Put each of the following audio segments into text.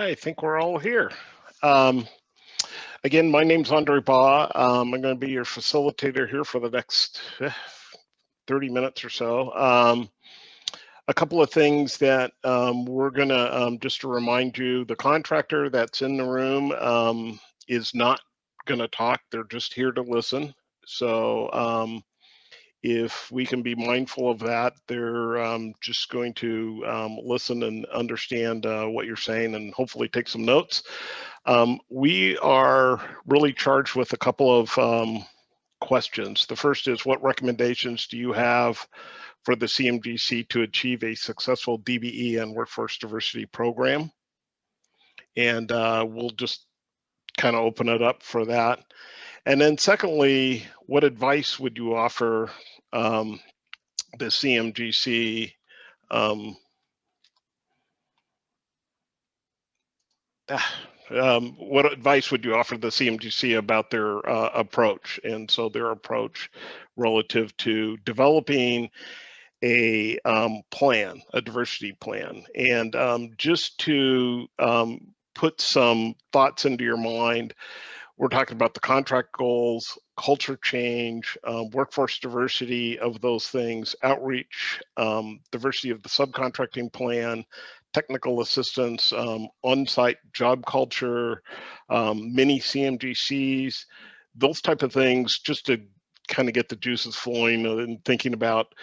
I think we're all here. Um, Again, my name's Andre Baugh. I'm going to be your facilitator here for the next 30 minutes or so. A couple of things that we're going to, just to remind you, the contractor that's in the room is not going to talk. They're just here to listen. So if we can be mindful of that, they're just going to listen and understand what you're saying and hopefully take some notes. We are really charged with a couple of questions. The first is, what recommendations do you have for the CMGC to achieve a successful DBE and workforce diversity program? And we'll just kind of open it up for that. And then secondly, what advice would you offer the CMGC what advice would you offer the CMGC about their approach? And so their approach relative to developing a plan, a diversity plan. And just to put some thoughts into your mind, we're talking about the contract goals, culture change, workforce diversity of those things, outreach, diversity of the subcontracting plan, technical assistance, on-site job culture, mini CMGCs, those type of things, just to kind of get the juices flowing and thinking about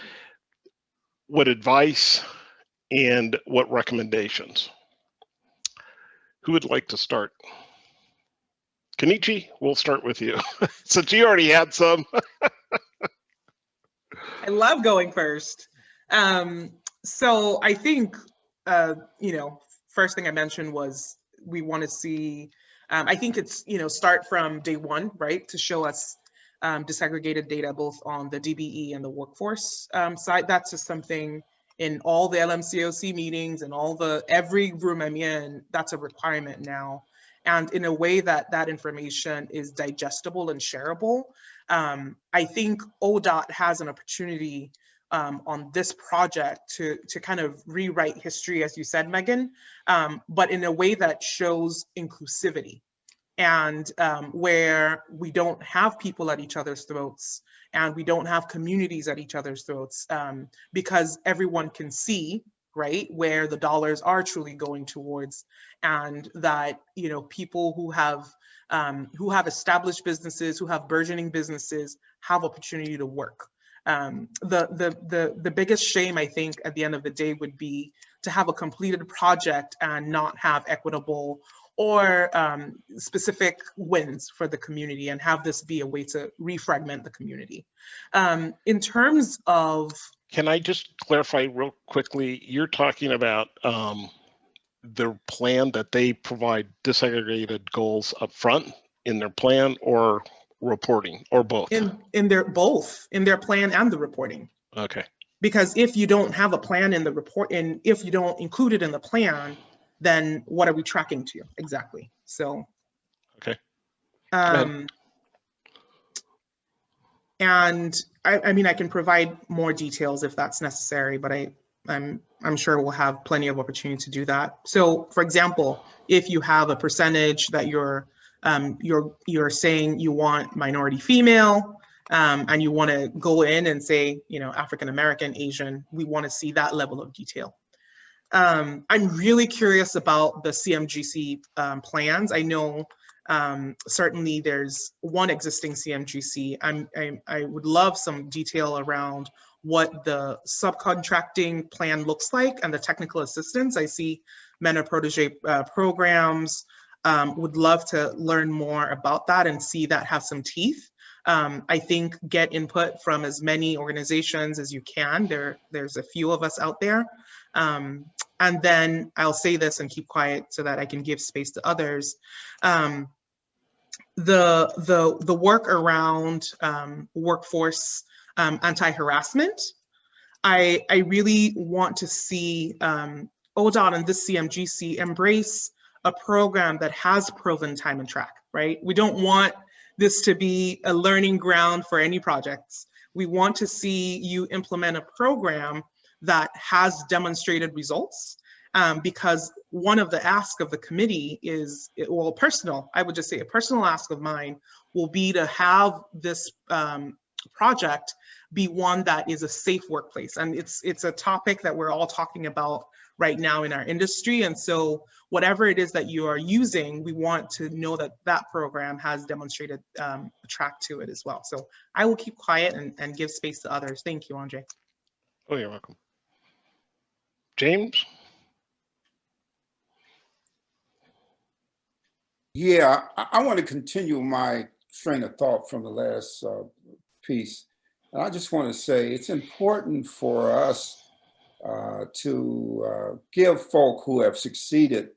what advice and what recommendations. Who would like to start? Kenichi, we'll start with you, since you already had some. I love going first. So I think, first thing I mentioned was we want to see, I think it's, start from day one, right? To show us disaggregated data, both on the DBE and the workforce side. That's just something in all the LMCOC meetings and every room I'm in, that's a requirement now. And in a way that that information is digestible and shareable. I think ODOT has an opportunity on this project to kind of rewrite history, as you said, Megan, but in a way that shows inclusivity and where we don't have people at each other's throats and we don't have communities at each other's throats because everyone can see, right, where the dollars are truly going towards, and that people who have established businesses, who have burgeoning businesses, have opportunity to work. The biggest shame, I think, at the end of the day would be to have a completed project and not have equitable or specific wins for the community, and have this be a way to refragment the community. In terms of... Can I just clarify real quickly? You're talking about the plan that they provide disaggregated goals up front in their plan, or reporting, or both? In their plan and the reporting. Okay. Because if you don't have a plan in the report, and if you don't include it in the plan, then what are we tracking to exactly? So. Okay. And I mean, I can provide more details if that's necessary, but I'm sure we'll have plenty of opportunity to do that. So, for example, if you have a percentage that you're saying you want minority female, and you want to go in and say, African American, Asian, we want to see that level of detail. I'm really curious about the CMGC plans. I know certainly there's one existing CMGC. I would love some detail around what the subcontracting plan looks like and the technical assistance. I see mentor protege programs. Would love to learn more about that and see that have some teeth. I think get input from as many organizations as you can. There's a few of us out there. And then I'll say this and keep quiet so that I can give space to others. The work around workforce anti-harassment, I really want to see ODOT and this CMGC embrace a program that has proven time and track, right? We don't want this to be a learning ground for any projects. We want to see you implement a program that has demonstrated results because one of the asks of the committee is, well, I would just say a personal ask of mine will be to have this project be one that is a safe workplace. And it's a topic that we're all talking about right now in our industry. And so whatever it is that you are using, we want to know that that program has demonstrated a track to it as well. So I will keep quiet and give space to others. Thank you, Andre. Oh, you're welcome. James? Yeah, I want to continue my train of thought from the last piece. And I just want to say it's important for us to give folk who have succeeded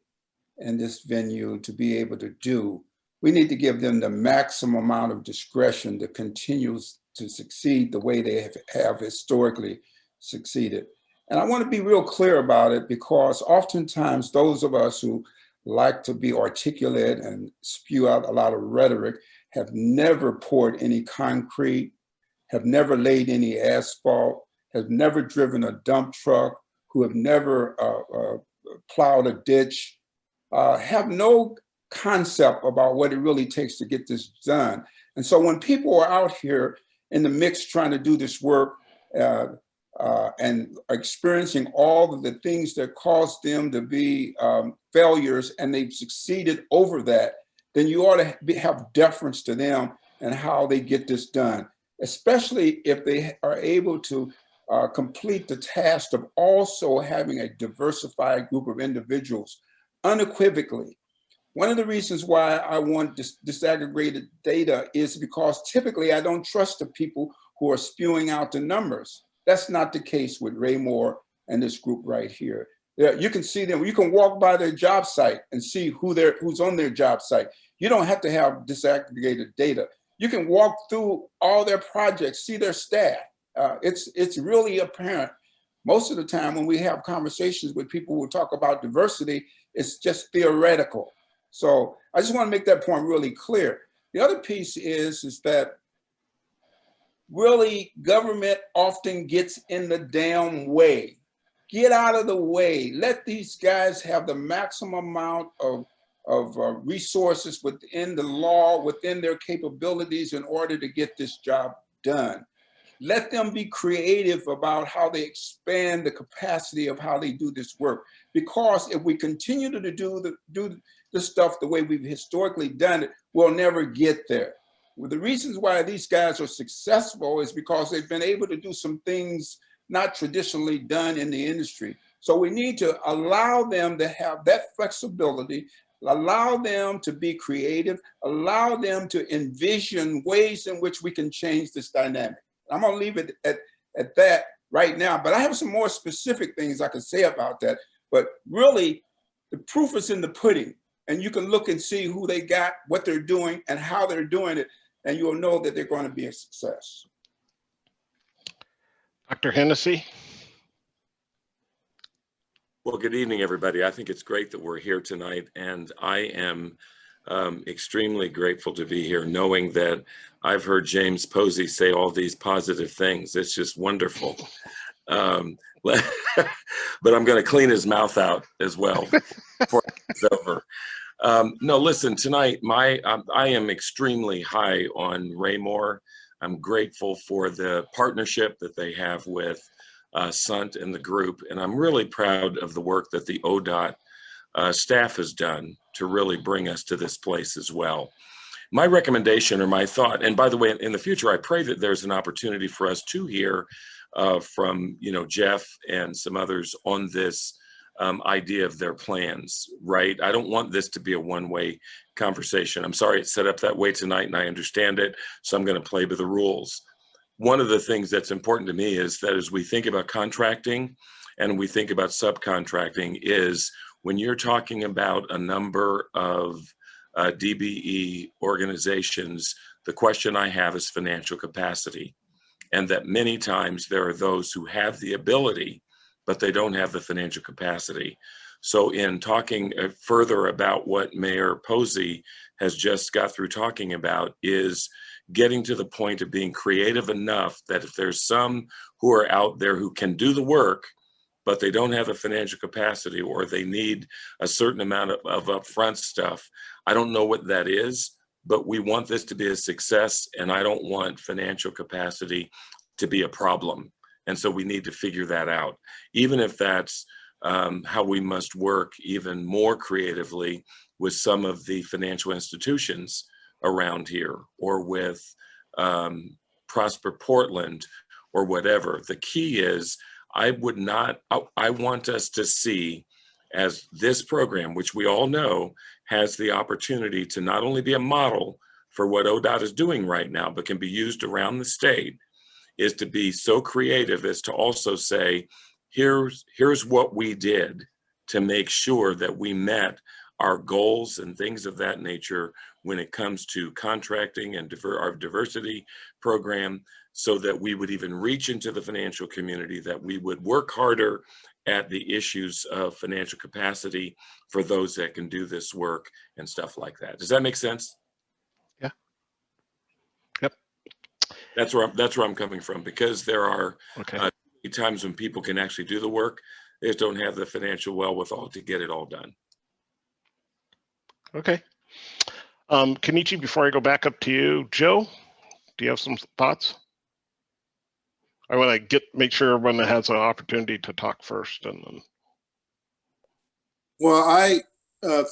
in this venue to be able to do. We need to give them the maximum amount of discretion to continue to succeed the way they have historically succeeded. And I want to be real clear about it, because oftentimes those of us who like to be articulate and spew out a lot of rhetoric have never poured any concrete, have never laid any asphalt, have never driven a dump truck, who have never plowed a ditch, have no concept about what it really takes to get this done. And so when people are out here in the mix trying to do this work and experiencing all of the things that caused them to be failures, and they've succeeded over that, then you ought to have deference to them and how they get this done, especially if they are able to complete the task of also having a diversified group of individuals unequivocally. One of the reasons why I want disaggregated data is because typically I don't trust the people who are spewing out the numbers. That's not the case with Ray Moore and this group right here. You can see them, you can walk by their job site and see who's on their job site. You don't have to have disaggregated data. You can walk through all their projects, see their staff. It's really apparent. Most of the time when we have conversations with people who talk about diversity, it's just theoretical. So I just want to make that point really clear. The other piece is that really government often gets in the damn way. Get out of the way. Let these guys have the maximum amount of resources within the law, within their capabilities in order to get this job done. Let them be creative about how they expand the capacity of how they do this work. Because if we continue to do the stuff the way we've historically done it, we'll never get there. Well, the reasons why these guys are successful is because they've been able to do some things not traditionally done in the industry. So we need to allow them to have that flexibility, allow them to be creative, allow them to envision ways in which we can change this dynamic. I'm gonna leave it at that right now, but I have some more specific things I can say about that. But really, the proof is in the pudding, and you can look and see who they got, what they're doing, and how they're doing it, and you'll know that they're going to be a success. Dr. Hennessy? Well, good evening, everybody. I think it's great that we're here tonight, and I am extremely grateful to be here, knowing that I've heard James Posey say all these positive things. It's just wonderful. But I'm going to clean his mouth out as well before it's over. No, listen, tonight, I am extremely high on Ray Moore. I'm grateful for the partnership that they have with Sant and the group, and I'm really proud of the work that the ODOT staff has done to really bring us to this place as well. My recommendation or my thought, and by the way, in the future, I pray that there's an opportunity for us to hear from Jeff and some others on this idea of their plans, right? I don't want this to be a one-way conversation. I'm sorry it's set up that way tonight, and I understand it, so I'm going to play by the rules. One of the things that's important to me is that as we think about contracting and we think about subcontracting is when you're talking about a number of DBE organizations, the question I have is financial capacity. And that many times there are those who have the ability, but they don't have the financial capacity. So in talking further about what Mayor Posey has just got through talking about is getting to the point of being creative enough that if there's some who are out there who can do the work, but they don't have the financial capacity, or they need a certain amount of upfront stuff. I don't know what that is, but we want this to be a success, and I don't want financial capacity to be a problem. And so we need to figure that out, even if that's how we must work even more creatively with some of the financial institutions around here, or with Prosper Portland, or whatever. The key is, I want us to see as this program, which we all know has the opportunity to not only be a model for what ODOT is doing right now, but can be used around the state, is to be so creative as to also say, here's what we did to make sure that we met our goals and things of that nature when it comes to contracting and our diversity program, so that we would even reach into the financial community, that we would work harder at the issues of financial capacity for those that can do this work and stuff like that. Does that make sense? Yeah. Yep. That's where I'm coming from, because there are Okay. times when people can actually do the work, they just don't have the financial wherewithal to get it all done. Okay. Kenichi, before I go back up to you, Joe, do you have some thoughts? I want to make sure everyone has an opportunity to talk first, and then. Well,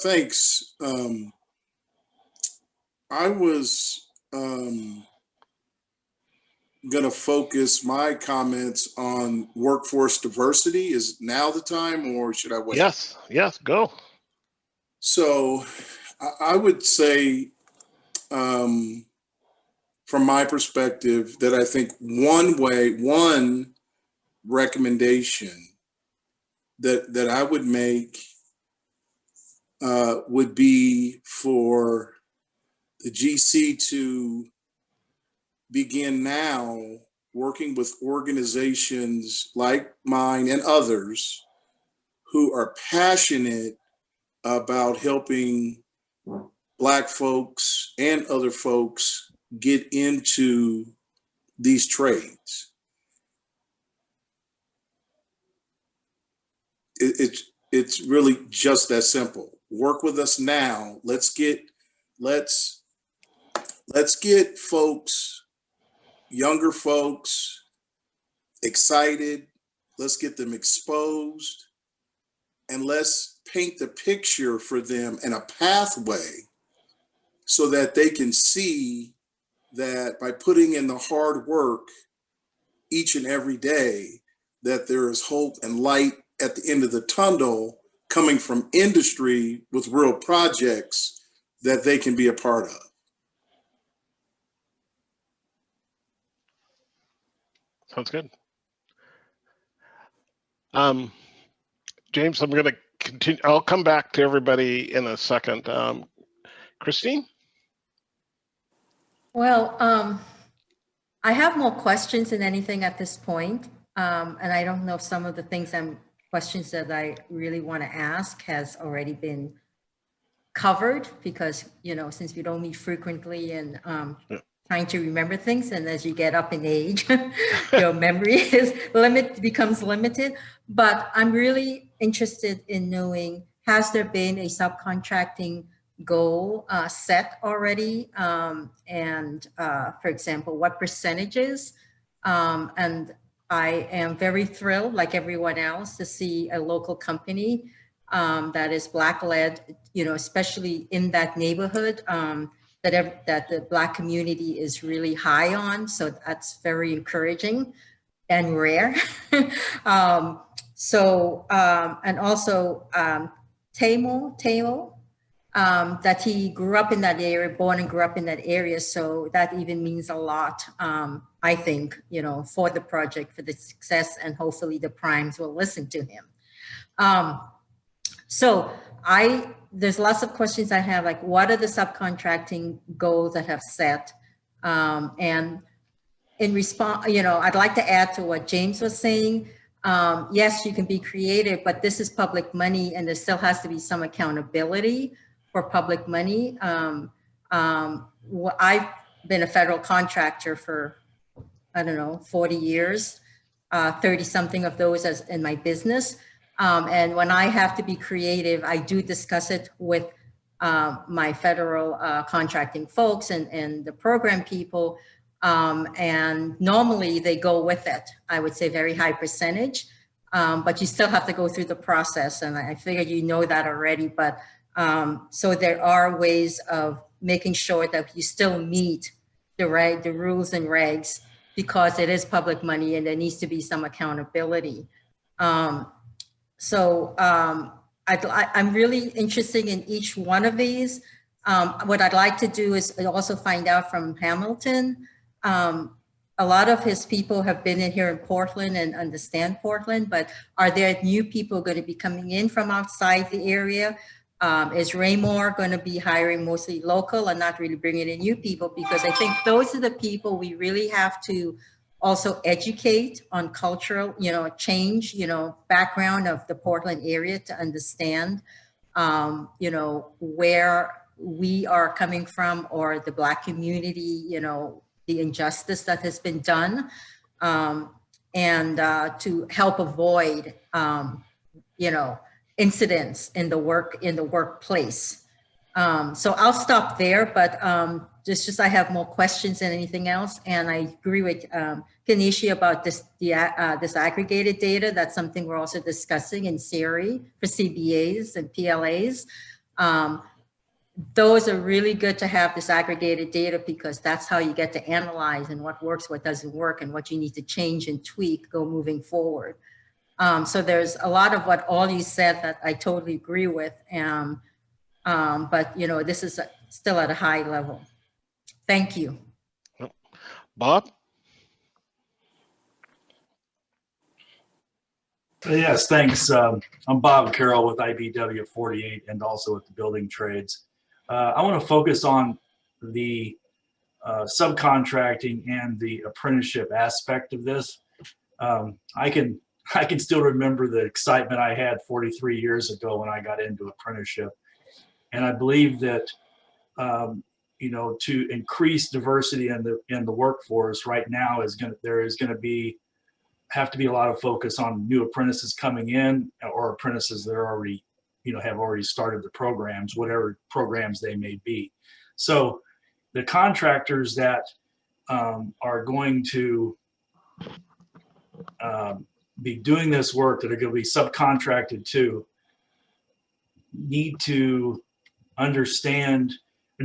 thanks. I was going to focus my comments on workforce diversity. Is now the time, or should I wait? Yes, go. So I would say, from my perspective, that I think one recommendation that I would make would be for the GC to begin now working with organizations like mine and others who are passionate about helping Black folks and other folks get into these trades. It's really just that simple. Work with us now. Let's get folks, younger folks, excited. Let's get them exposed, and let's paint the picture for them and a pathway so that they can see that by putting in the hard work each and every day, that there is hope and light at the end of the tunnel coming from industry with real projects that they can be a part of. Sounds good. James, I'm going to continue. I'll come back to everybody in a second. Christine? Well, I have more questions than anything at this point. And I don't know if some of the questions that I really want to ask has already been covered, because, since we don't meet frequently and trying to remember things, and as you get up in age, your memory becomes limited. But I'm really interested in knowing, has there been a subcontracting goal set already? And for example, what percentages? And I am very thrilled, like everyone else, to see a local company that is Black-led, especially in that neighborhood, that the Black community is really high on. So that's very encouraging and rare. And also Tamo, that he grew up in that area, born and grew up in that area. So that even means a lot, I think, for the project, for the success, and hopefully the primes will listen to him. There's lots of questions I have, like, what are the subcontracting goals that have set? And in response, I'd like to add to what James was saying. Yes, you can be creative, but this is public money, and there still has to be some accountability for public money. I've been a federal contractor for, 40 years. 30 something of those as in my business. And when I have to be creative, I do discuss it with my federal contracting folks and the program people. And normally they go with it. I would say very high percentage, but you still have to go through the process. And I figured you know that already, but so there are ways of making sure that you still meet the rules and regs, because it is public money and there needs to be some accountability. I'm really interested in each one of these. What I'd like to do is also find out from Hamilton. A lot of his people have been in here in Portland and understand Portland, but are there new people going to be coming in from outside the area? Is Raymore going to be hiring mostly local and not really bringing in new people? Because I think those are the people we really have to also educate on cultural, change, background of the Portland area to understand, where we are coming from, or the Black community, the injustice that has been done, and to help avoid, incidents in the workplace. So I'll stop there, but just I have more questions than anything else. And I agree with Kenichi about this aggregated data. That's something we're also discussing in CERI for CBAs and PLAs. Those are really good to have, this aggregated data, because that's how you get to analyze and what works, what doesn't work, and what you need to change and tweak moving forward. So there's a lot of what all you said that I totally agree with. But this is still at a high level. Thank you. Bob? Yes, thanks. I'm Bob Carroll with IBW 48 and also with the building trades. I want to focus on the subcontracting and the apprenticeship aspect of this. I can still remember the excitement I had 43 years ago when I got into apprenticeship. And I believe that, to increase diversity in the workforce right now there is going to have to be a lot of focus on new apprentices coming in, or apprentices that are already, have already started the programs, whatever programs they may be. So the contractors that are going to be doing this work, that are going to be subcontracted to, need to understand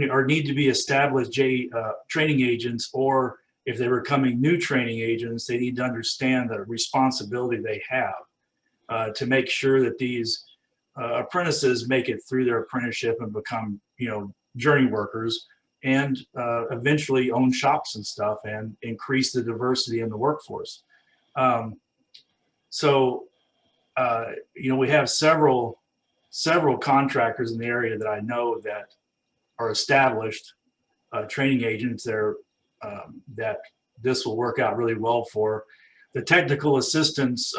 or need to be established training agents, or if they're becoming new training agents, they need to understand the responsibility they have to make sure that these apprentices make it through their apprenticeship and become, journey workers, and eventually own shops and stuff and increase the diversity in the workforce. We have several contractors in the area that I know that are established training agents there, that this will work out really well for. The technical assistants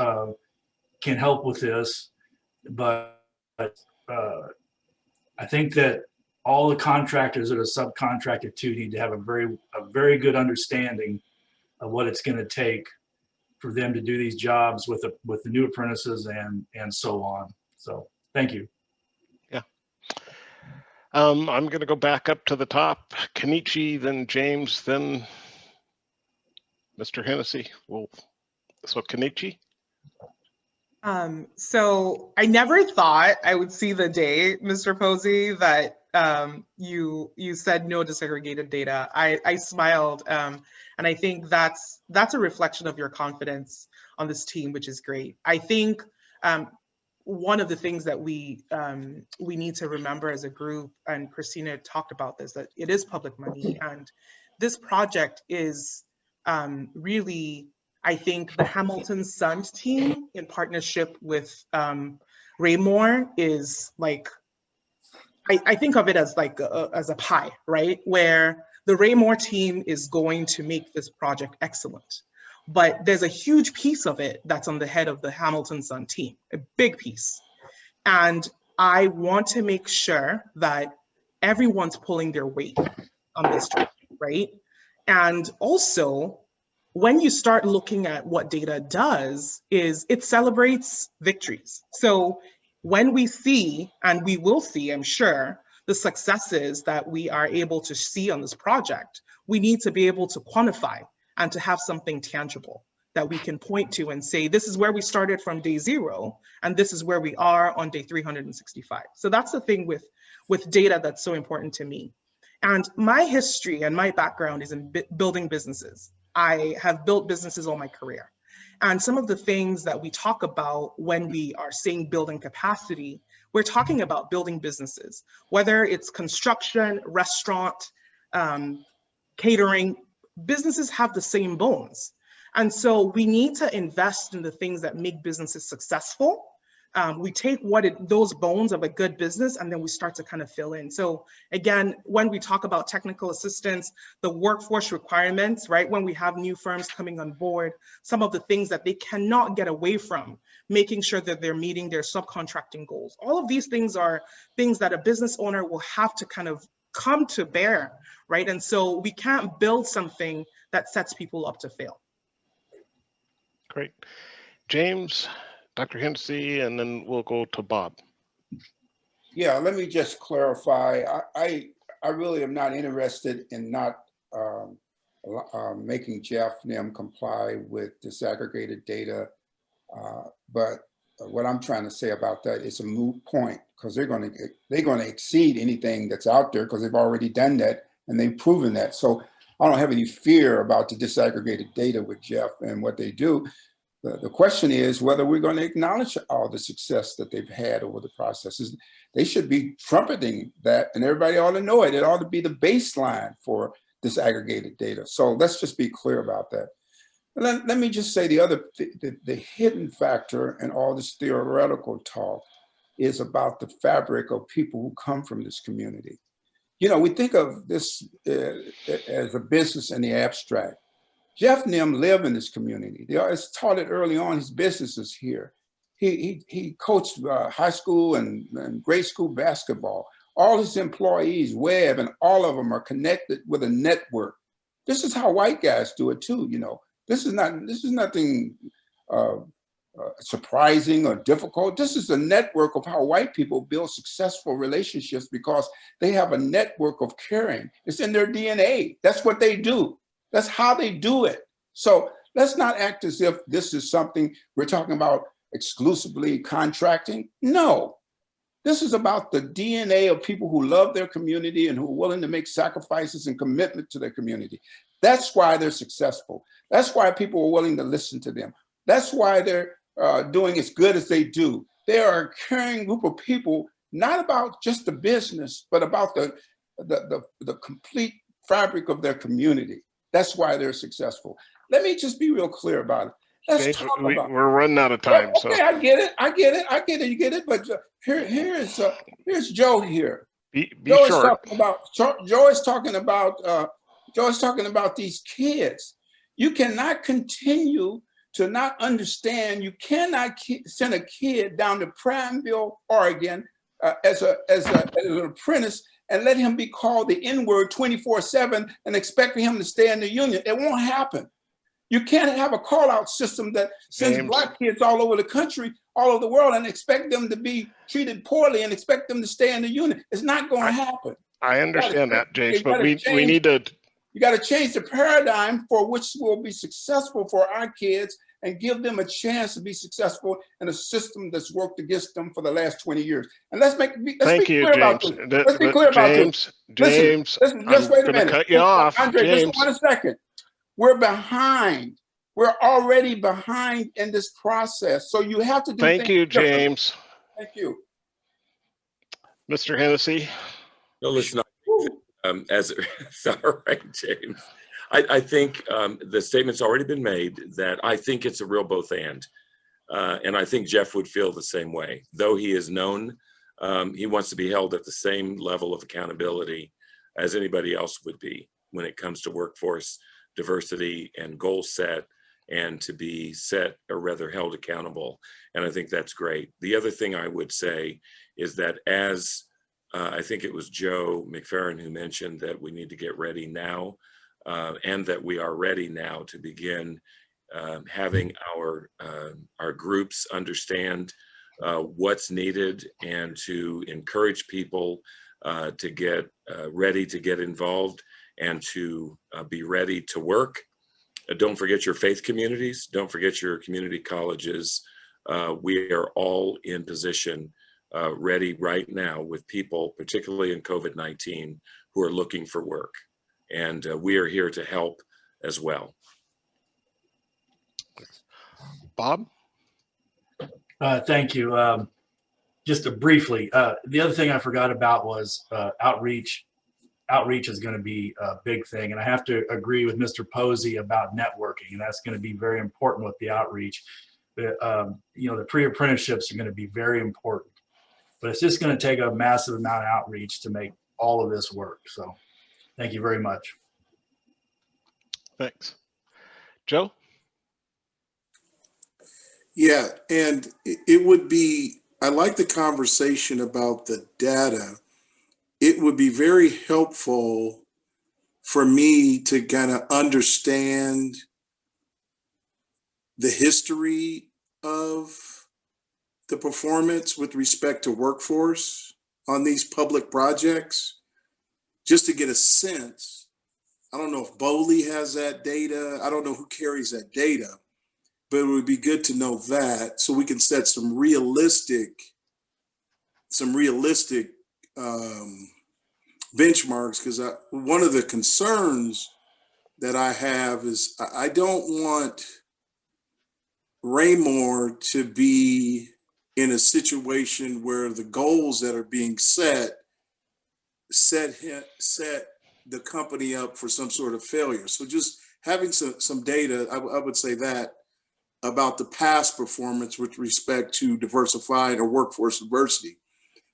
can help with this, but I think that all the contractors that are subcontracted to need to have a very good understanding of what it's going to take for them to do these jobs with the new apprentices and so on. So thank you. Yeah. I'm going to go back up to the top. Kenichi, then James, then Mr. Hennessy. So Kenichi. So I never thought I would see the day, Mr. Posey, that you said no disaggregated data. I smiled, and I think that's a reflection of your confidence on this team, which is great. I think one of the things that we need to remember as a group, and Christina talked about this, that it is public money, and this project is really, I think, the Hamilton Sund team in partnership with Raymore is like, I think of it as like as a pie, right? Where the Raymore team is going to make this project excellent. But there's a huge piece of it that's on the head of the Hamilton Sund team, a big piece. And I want to make sure that everyone's pulling their weight on this job, right? And also, when you start looking at what data does is it celebrates victories. So when we see, and we will see, I'm sure, the successes that we are able to see on this project, we need to be able to quantify and to have something tangible that we can point to and say, this is where we started from day 0, and this is where we are on day 365. So that's the thing with data that's so important to me. And my history and my background is in building businesses. I have built businesses all my career. And some of the things that we talk about when we are saying building capacity, we're talking about building businesses, whether it's construction, restaurant, catering, businesses have the same bones. And so we need to invest in the things that make businesses successful. We take those bones of a good business, and then we start to kind of fill in. So again, when we talk about technical assistance, the workforce requirements, right? When we have new firms coming on board, some of the things that they cannot get away from, making sure that they're meeting their subcontracting goals. All of these things are things that a business owner will have to kind of come to bear, right? And so we can't build something that sets people up to fail. Great. James, Dr. Hennessy, and then we'll go to Bob. Yeah, let me just clarify. I really am not interested in not making Jeff and them comply with disaggregated data. But what I'm trying to say about that is a moot point, because they're going to exceed anything that's out there, because they've already done that and they've proven that. So I don't have any fear about the disaggregated data with Jeff and what they do. The question is whether we're going to acknowledge all the success that they've had over the processes. They should be trumpeting that, and everybody ought to know it. It ought to be the baseline for disaggregated data. So let's just be clear about that. And let me just say the hidden factor in all this theoretical talk is about the fabric of people who come from this community. You know, we think of this as a business in the abstract. Jeff Nim live in this community. They always taught it early on. His business is here. He coached high school and grade school basketball. All his employees, Webb, and all of them are connected with a network. This is how white guys do it too. You know, this is nothing surprising or difficult. This is a network of how white people build successful relationships, because they have a network of caring. It's in their DNA. That's what they do. That's how they do it. So let's not act as if this is something we're talking about exclusively contracting. No, this is about the DNA of people who love their community and who are willing to make sacrifices and commitment to their community. That's why they're successful. That's why people are willing to listen to them. That's why they're doing as good as they do. They are a caring group of people, not about just the business, but about the complete fabric of their community. That's why they're successful. Let me just be real clear about it. Let's talk about we're running out of time. Okay, so I get it. You get it. But here's Joe here. be Joe short. is talking about these kids. You cannot continue to not understand. You cannot send a kid down to Prineville, Oregon, as an apprentice, and let him be called the N-word 24/7 and expect for him to stay in the union. It won't happen. You can't have a call-out system that sends Black kids all over the country, all over the world, and expect them to be treated poorly and expect them to stay in the union. It's not going to happen. I understand that, James, but we need to. You got to change the paradigm for which will be successful for our kids and give them a chance to be successful in a system that's worked against them for the last 20 years. And let's be clear about this. Let's be clear about this. James, listen, just wait a minute. Cut you off, Andre, James. just 1 second. We're behind. We're already behind in this process. So you have to do Thank you, James. Thank you. Mr. Hennessy. No, listen, it's all right, James. I think the statement's already been made that I think it's a real both and I think Jeff would feel the same way. Though he is known, he wants to be held at the same level of accountability as anybody else would be when it comes to workforce diversity and goal set, and to be set or rather held accountable. And I think that's great. The other thing I would say is that as I think it was Joe McFerrin who mentioned that we need to get ready now. and that we are ready now to begin having our groups understand what's needed and to encourage people to get ready to get involved and to be ready to work. Don't forget your faith communities. Don't forget your community colleges. We are all in position, ready right now with people, particularly in COVID-19, who are looking for work. And we are here to help as well. Bob? Thank you. Just briefly, the other thing I forgot about was outreach. Outreach is going to be a big thing. And I have to agree with Mr. Posey about networking, and that's going to be very important with the outreach. You know, the pre-apprenticeships are going to be very important, but it's just going to take a massive amount of outreach to make all of this work. So thank you very much. Thanks. Joe? Yeah, and it would be, I like the conversation about the data. It would be very helpful for me to kind of understand the history of the performance with respect to workforce on these public projects, just to get a sense. I don't know if Bowley has that data. I don't know who carries that data, but it would be good to know that so we can set some realistic benchmarks. Because one of the concerns that I have is I don't want Raymore to be in a situation where the goals that are being set the company up for some sort of failure. So just having some data, I would say that about the past performance with respect to diversified or workforce diversity.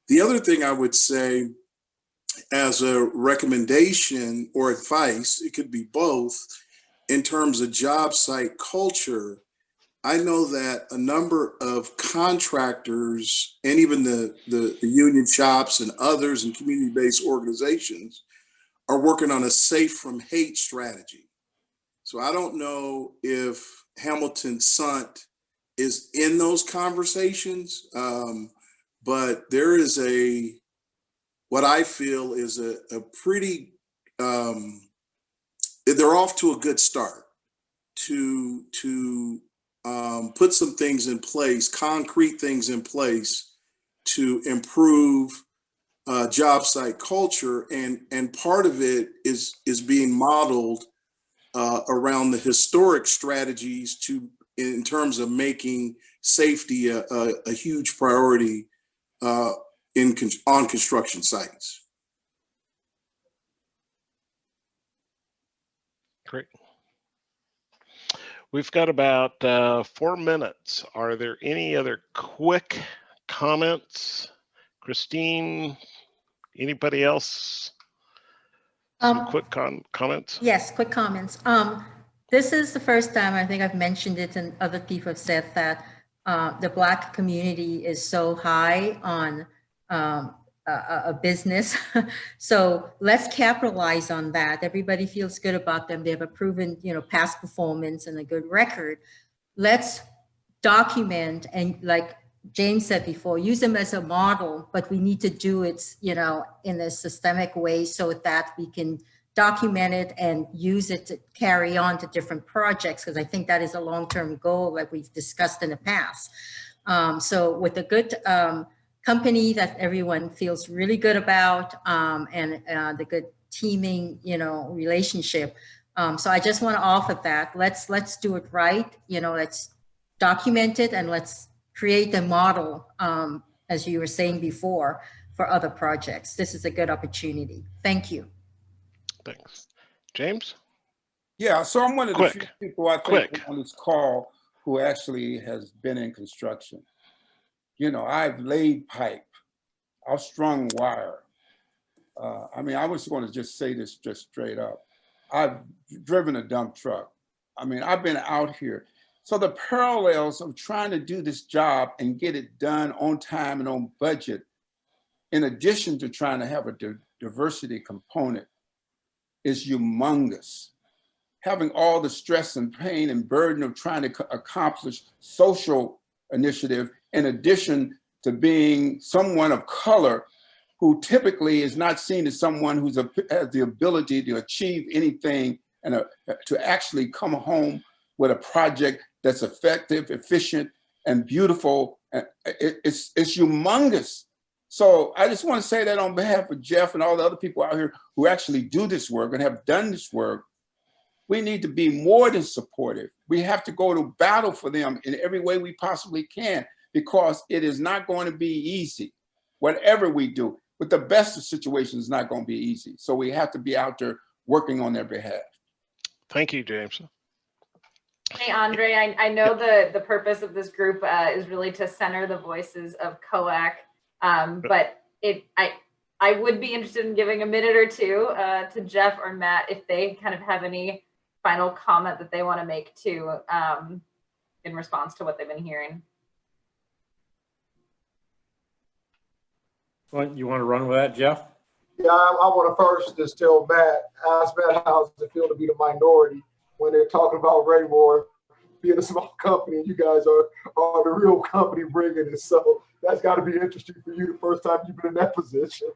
The other thing I would say as a recommendation or advice, it could be both, in terms of job site culture, I know that a number of contractors and even the union shops and others and community-based organizations are working on a safe from hate strategy. So I don't know if Hamilton Sant is in those conversations, but there is what I feel is a pretty, they're off to a good start to put some things in place, concrete things in place to improve job site culture, and part of it is being modeled around the historic strategies in terms of making safety a huge priority on construction sites. Great. We've got about 4 minutes. Are there any other quick comments? Christine, anybody else? Some quick comments? Yes, quick comments. This is the first time, I think I've mentioned it, and other people have said that the Black community is so high on a business. So let's capitalize on that. Everybody feels good about them. They have a proven, past performance and a good record. Let's document, and like James said before, use them as a model, but we need to do it, in a systemic way so that we can document it and use it to carry on to different projects, because I think that is a long-term goal like we've discussed in the past. So with a good company that everyone feels really good about, and the good teaming, relationship. So I just want to offer that. Let's do it right. Let's document it and let's create a model, as you were saying before, for other projects. This is a good opportunity. Thank you. Thanks. James? Yeah, so I'm one of the few people I think on this call who actually has been in construction. I've laid pipe, I've strung wire. I was going to just say this just straight up. I've driven a dump truck. I've been out here. So the parallels of trying to do this job and get it done on time and on budget, in addition to trying to have a diversity component, is humongous. having all the stress and pain and burden of trying to accomplish social initiative, in addition to being someone of color who typically is not seen as someone who has the ability to achieve anything and to actually come home with a project that's effective, efficient, and beautiful. It's humongous. So I just want to say that on behalf of Jeff and all the other people out here who actually do this work and have done this work, we need to be more than supportive. We have to go to battle for them in every way we possibly can, because it is not going to be easy. Whatever we do, with the best of situations, it's not going to be easy. So we have to be out there working on their behalf. Thank you, James. Hey, Andre, I know the purpose of this group is really to center the voices of COAC, but I would be interested in giving a minute or two to Jeff or Matt if they kind of have any final comment that they want to make too in response to what they've been hearing. Well, you want to run with that, Jeff? Yeah, I want to first just tell Matt, ask Matt how does it feel to be the minority when they're talking about Raymore being a small company and you guys are the real company bringing it. So that's got to be interesting for you the first time you've been in that position.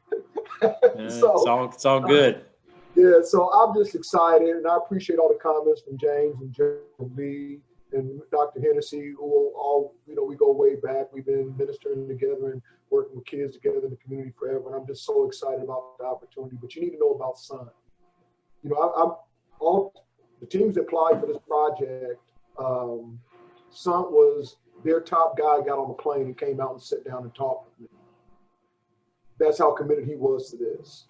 So, it's all good. Yeah, so I'm just excited, and I appreciate all the comments from James and Jeff and Lee and Dr. Hennessy, who all, we go way back. We've been ministering together and working with kids together in the community forever, and I'm just so excited about the opportunity. But you need to know about Sun. All the teams that applied for this project, Sun was their top guy, got on the plane and came out and sat down and talked with me. That's how committed he was to this.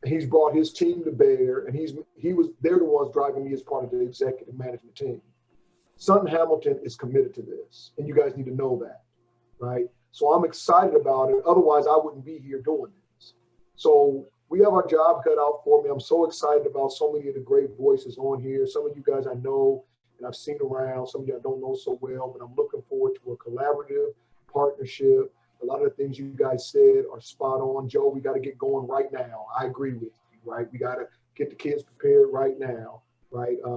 He's brought his team to bear, and they're the ones driving me as part of the executive management team. Sun Hamilton is committed to this, and you guys need to know that, right? So I'm excited about it. Otherwise, I wouldn't be here doing this. So we have our job cut out for me. I'm so excited about so many of the great voices on here. Some of you guys I know and I've seen around. Some of you I don't know so well, but I'm looking forward to a collaborative partnership. A lot of the things you guys said are spot on. Joe, we got to get going right now. I agree with you, right? We got to get the kids prepared right now, right? A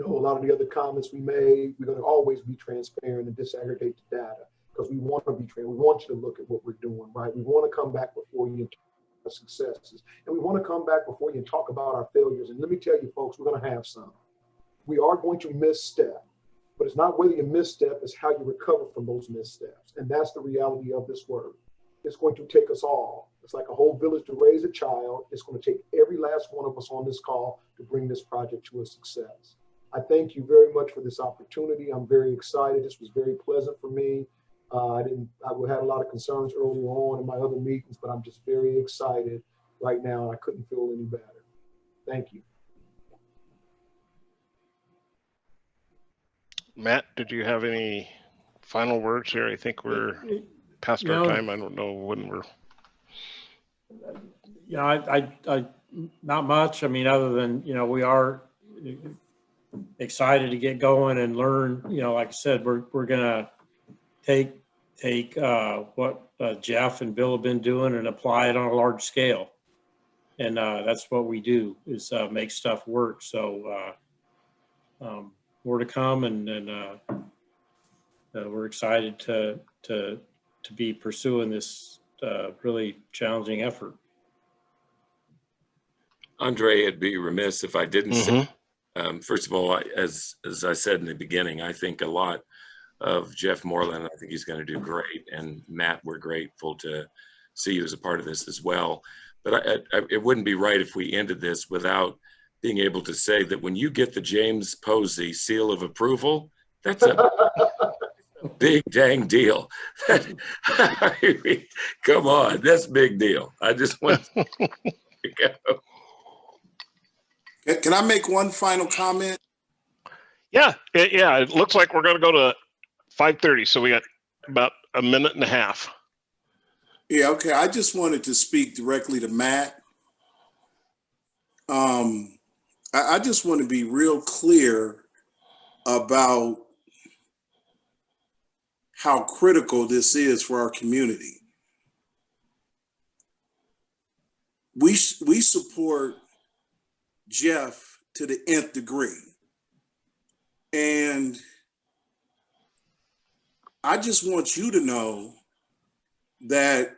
lot of the other comments we made, we're going to always be transparent and disaggregate the data because we want to be transparent. We want you to look at what we're doing, right? We want to come back before you and talk about successes. And we want to come back before you and talk about our failures. And let me tell you, folks, we're going to have some. We are going to misstep. But it's not whether you misstep, it's how you recover from those missteps. And that's the reality of this work. It's going to take us all. It's like a whole village to raise a child. It's going to take every last one of us on this call to bring this project to a success. I thank you very much for this opportunity. I'm very excited. This was very pleasant for me. I had a lot of concerns earlier on in my other meetings, but I'm just very excited right now. I couldn't feel any better. Thank you. Matt, did you have any final words here? I think we're past our time. I don't know when we're. I not much. I mean, other than, we are excited to get going and learn, like I said, we're going to take what Jeff and Bill have been doing and apply it on a large scale. And that's what we do is make stuff work. So more to come, and we're excited to be pursuing this really challenging effort. Andre, I'd be remiss if I didn't say, first of all, as I said in the beginning, I think a lot of Jeff Moreland. I think he's going to do great. And Matt, we're grateful to see you as a part of this as well. But it wouldn't be right if we ended this without being able to say that when you get the James Posey seal of approval, that's a big dang deal. I mean, come on, that's a big deal. I just want to go. Can I make one final comment? Yeah, it looks like we're going to go to 5:30, so we got about a minute and a half. Yeah, okay. I just wanted to speak directly to Matt. I just want to be real clear about how critical this is for our community. We support Jeff to the nth degree. And I just want you to know that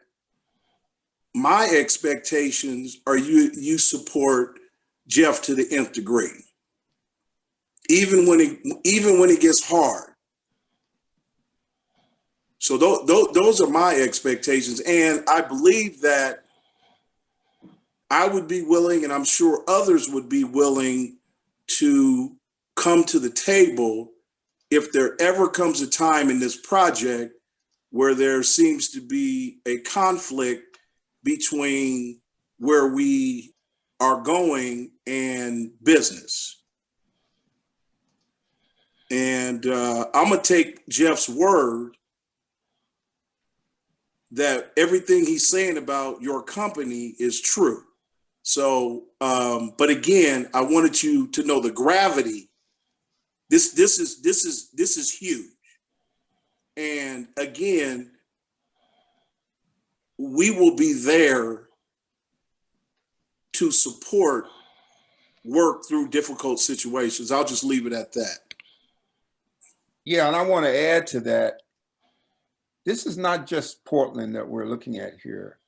my expectations are you support Jeff to the nth degree, even when it gets hard. So those are my expectations, and I believe that I would be willing, and I'm sure others would be willing, to come to the table if there ever comes a time in this project where there seems to be a conflict between where we are going and business. And I'm gonna take Jeff's word that everything he's saying about your company is true. So, but again, I wanted you to know the gravity. This is huge. And again, we will be there to support work through difficult situations. I'll just leave it at that. Yeah, and I want to add to that. This is not just Portland that we're looking at here.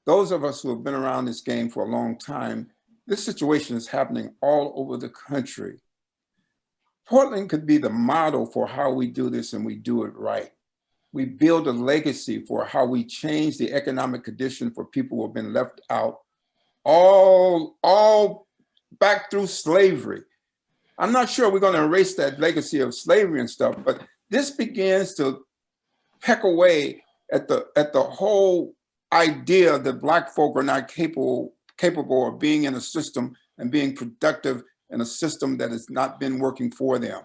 Those of us who have been around this game for a long time, this situation is happening all over the country. Portland could be the model for how we do this, and we do it right. We build a legacy for how we change the economic condition for people who have been left out all back through slavery. I'm not sure we're going to erase that legacy of slavery and stuff, but this begins to peck away at the whole idea that Black folk are not capable of being in a system and being productive in a system that has not been working for them.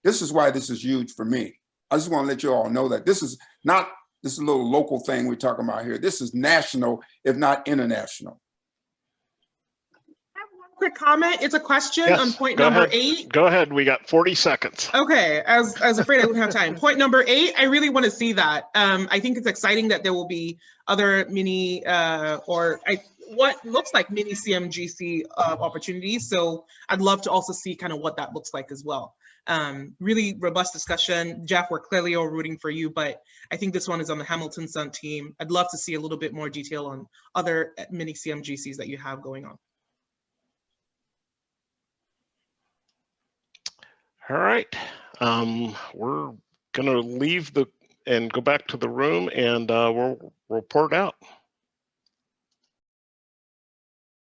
This is why this is huge for me. I just want to let you all know that this is not this little local thing we're talking about here. This is national, if not international. Quick comment. It's a question Yes, on point go number ahead. 8. Go ahead. We got 40 seconds. Okay, I was afraid I wouldn't have time. Point number 8, I really want to see that. I think it's exciting that there will be other mini what looks like mini CMGC opportunities. So I'd love to also see kind of what that looks like as well. Really robust discussion. Jeff, we're clearly all rooting for you, but I think this one is on the Hamilton Sun team. I'd love to see a little bit more detail on other mini CMGCs that you have going on. All right. We're going to leave and go back to the room, and we'll report out.